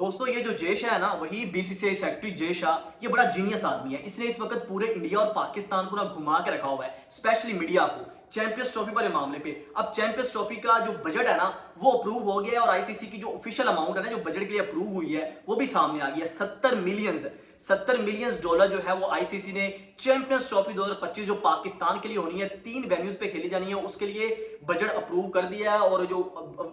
दोस्तों ये जो जय शाह है ना, वही बीसीसीआई सेक्रेटरी जय शाह, ये बड़ा जीनियस आदमी है। इसने इस वक्त पूरे इंडिया और पाकिस्तान को ना घुमा के रखा हुआ है, स्पेशली मीडिया को चैंपियंस ट्रॉफी वाले मामले पे। अब चैंपियंस ट्रॉफी का जो बजट है ना, वो अप्रूव हो गया है और आईसीसी की जो ऑफिशियल अमाउंट है ना, जो बजट के लिए अप्रूव हुई है, वो भी सामने आ गई है। 70 मिलियन डॉलर जो है वो आईसीसी ने चैंपियंस ट्रॉफी 2025 जो पाकिस्तान के लिए होनी है, 3 वेन्यूज पे खेली जानी है, उसके लिए बजट अप्रूव कर दिया है और जो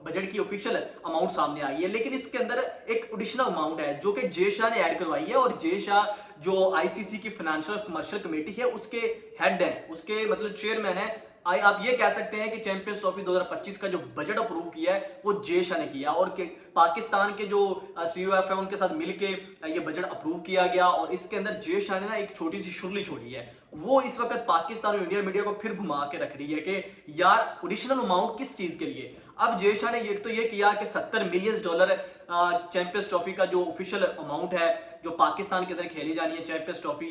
बजट की ऑफिशियल अमाउंट सामने आई है। लेकिन इसके अंदर एक एडिशनल अमाउंट है जो कि जय शाह ने ऐड करवाई है, और जय शाह जो आईसीसी की फाइनेंशियल कमर्शियल कमेटी है उसके हेड है, उसके मतलब चेयरमैन है। आप ये कह सकते हैं कि चैंपियंस ट्रॉफी 2025 का जो बजट अप्रूव किया है वो जय शाह ने किया, और पाकिस्तान के जो सीओएफ है उनके साथ मिलके ये बजट अप्रूव किया गया। और इसके अंदर जय शाह ने ना एक छोटी सी शुरली छोड़ी है, वो इस वक्त पाकिस्तान और इंडिया मीडिया को फिर घुमा के रख रही है कि यार एडिशनल अमाउंट किस चीज के लिए। अब जय शाह ने ये किया कि 70 मिलियन डॉलर चैंपियंस ट्रॉफी का जो ऑफिशियल अमाउंट है, जो पाकिस्तान के अंदर खेली जानी है चैंपियंस ट्रॉफी,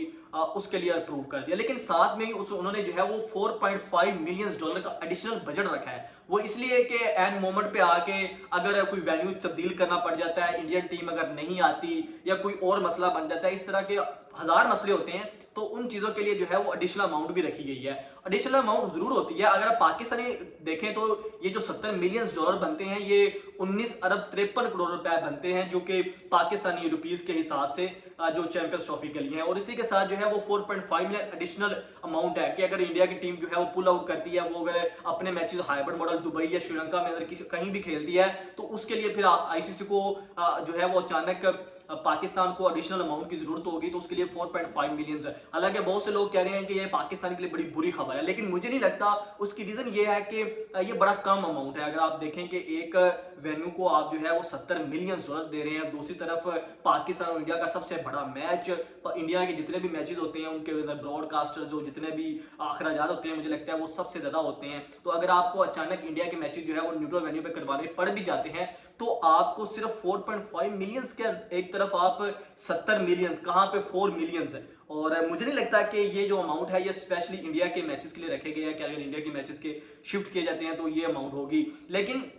उसके लिए अप्रूव कर दिया। लेकिन साथ में ही उन्होंने जो है वो 4.5 मिलियन डॉलर का एडिशनल बजट रखा है। वो इसलिए कि एंड मोमेंट पे आके अगर कोई वैल्यू तब्दील करना पड़ जाता है, इंडियन टीम अगर नहीं आती या कोई और मसला बन जाता है, इस तरह के हजार मसले होते हैं, तो उन चीजों के लिए जो है वो एडिशनल अमाउंट भी रखी गई है। एडिशनल अमाउंट जरूर होती है। अगर आप पाकिस्तानी देखें तो ये जो 70 मिलियन डॉलर बनते हैं, ये 19 अरब 53 करोड़ रुपए बनते हैं, जो कि पाकिस्तानी रुपीस के हिसाब से जो चैंपियंस ट्रॉफी के लिए है। और इसी के साथ जो है वो 4.5 मिलियन एडिशनल अमाउंट है कि अगर इंडिया की टीम जो है वो पुल आउट करती है, वो अगर अपने मैचेस हाइब्रिड मॉडल दुबई या श्रीलंका में अगर कहीं भी खेलती है, तो उसके लिए फिर आईसीसी को जो है वो अचानक पाकिस्तान को एडिशनल अमाउंट की जरूरत होगी, तो उसके लिए 4.5 मिलियन है। हालांकि बहुत से लोग कह रहे हैं कि ये पाकिस्तान के लिए बड़ी बुरी खबर है, लेकिन मुझे नहीं लगता। उसकी रीजन ये है कि ये बड़ा कम अमाउंट है। अगर आप देखें कि एक वेन्यू को आप जो है वो 70 मिलियन डॉलर दे रहे हैं, दूसरी तरफ पाकिस्तान और इंडिया का सबसे बड़ा मैच, इंडिया के जितने भी मैचेस होते हैं उनके ब्रॉडकास्टर्स जो जितने भी अखराजात होते हैं, मुझे लगता है वो सबसे ज्यादा होते हैं। तो अगर आपको अचानक इंडिया के मैचेस जो है वो न्यूट्रल वेन्यू पे करवाने पड़ भी जाते हैं, तो आपको सिर्फ 4.5 मिलियन के एक तरफ आप 70 मिलियन, कहां पे 4 मिलियन है। और मुझे नहीं लगता कि ये जो अमाउंट है ये स्पेशली इंडिया के मैचेस के लिए रखे गए हैं, कि अगर इंडिया के मैचेस के शिफ्ट किए जाते हैं तो ये अमाउंट होगी, लेकिन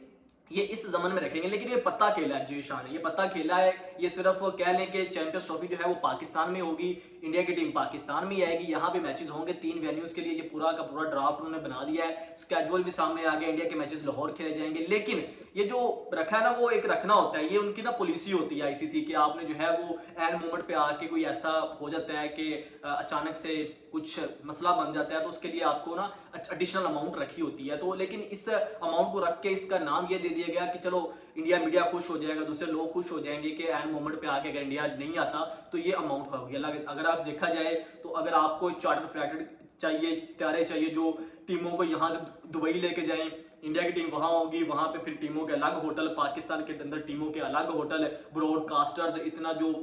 ये इस जमन में रखेंगे। लेकिन ये पत्ता खेला है जय शाह ने, ये पत्ता खेला है। ये सिर्फ कह लें कि चैंपियंस ट्रॉफी जो है वो पाकिस्तान में होगी, इंडिया की टीम पाकिस्तान में ही आएगी, यहाँ पे मैचेस होंगे 3 वेन्यूज के लिए। ये पूरा का पूरा ड्राफ्ट उन्होंने बना दिया है, स्केड्यूल भी सामने आ गया। इंडिया के मैचेस लाहौर खेले जाएंगे, लेकिन ये जो रखा है ना, वो एक रखना होता है, ये उनकी ना पॉलिसी होती है आईसीसी की। आपने जो है वो एंड मोमेंट पे आके कोई ऐसा हो जाता है कि अचानक से कुछ मसला बन जाता है, तो उसके लिए आपको ना एडिशनल अमाउंट रखी होती है। तो लेकिन इस अमाउंट को रख के इसका नाम ये दे दिया गया कि चलो इंडिया मीडिया खुश हो जाएगा, दूसरे लोग खुश हो जाएंगे कि एंड मोमेंट पे आके अगर इंडिया नहीं आता तो ये अमाउंट हो गया। अगर आप देखा जाए तो अगर आपको चार्टर फ्लाइट चाहिए, त्यारे चाहिए जो टीमों को यहाँ से दुबई लेके जाएं, इंडिया की टीम वहां होगी, वहां पे फिर टीमों के अलग होटल, पाकिस्तान के अंदर टीमों के अलग होटल, ब्रॉडकास्टर्स, इतना जो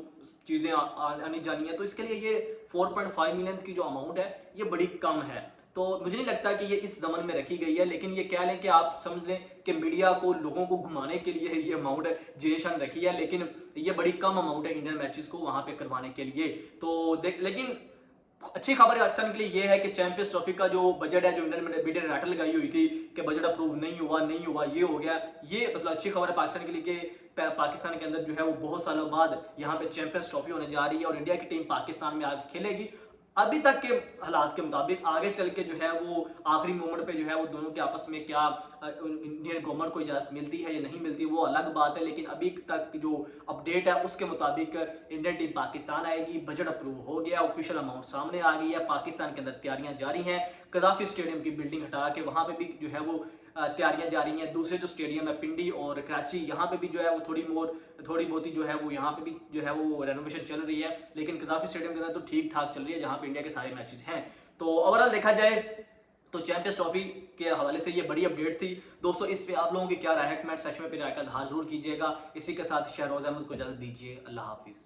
चीजें आनी जानी है, तो इसके लिए ये 4.5 मिलियन की जो अमाउंट है ये बड़ी कम है। तो मुझे नहीं लगता कि ये इस जमन में रखी गई है, लेकिन ये कह लें कि आप समझ लें कि मीडिया को, लोगों को घुमाने के लिए ये अमाउंट जय शाह ने रखी है, लेकिन ये बड़ी कम अमाउंट है इंडियन मैचेस को वहां पे करवाने के लिए। तो लेकिन अच्छी खबर पाकिस्तान के लिए ये है कि चैंपियंस ट्रॉफी का जो बजट है, जो इंडियन मीडिया ने रटल लगाई हुई थी कि बजट अप्रूव नहीं हुआ, ये हो गया, ये मतलब अच्छी खबर है पाकिस्तान के लिए कि पाकिस्तान के अंदर जो है वो बहुत सालों बाद यहाँ पे चैंपियंस ट्रॉफी होने जा रही है और इंडिया की टीम पाकिस्तान में आगे खेलेगी। अभी तक के हालात के मुताबिक आगे चल के जो है वो आखिरी मोमेंट पे जो है वो दोनों के आपस में क्या इंडियन गवर्नमेंट को इजाजत मिलती है या नहीं मिलती, वो अलग बात है। लेकिन अभी तक जो अपडेट है उसके मुताबिक इंडियन टीम पाकिस्तान आएगी, बजट अप्रूव हो गया, ऑफिशियल अमाउंट सामने आ गई है, पाकिस्तान के अंदर तैयारियां जारी हैं। कजाफी स्टेडियम की बिल्डिंग हटा के वहां पे भी जो है वो तैयारियां जारी हैं। दूसरे जो स्टेडियम है पिंडी और कराची, यहाँ पे भी जो है वो थोड़ी बहुत ही जो है वो यहाँ पे भी जो है वो रेनोवेशन चल रही है, लेकिन कजाफी स्टेडियम के अंदर तो ठीक ठाक चल रही है, जहाँ पे इंडिया के सारे मैचेस हैं। तो ओवरऑल देखा जाए तो चैंपियंस ट्रॉफी के हवाले से ये बड़ी अपडेट थी। दोस्तों इस पे आप लोगों की क्या राय है, कमेंट सेक्शन में राय का इजहार जरूर कीजिएगा। इसी के साथ शहरोज अहमद को इजाजत दीजिए। अल्लाह हाफिज।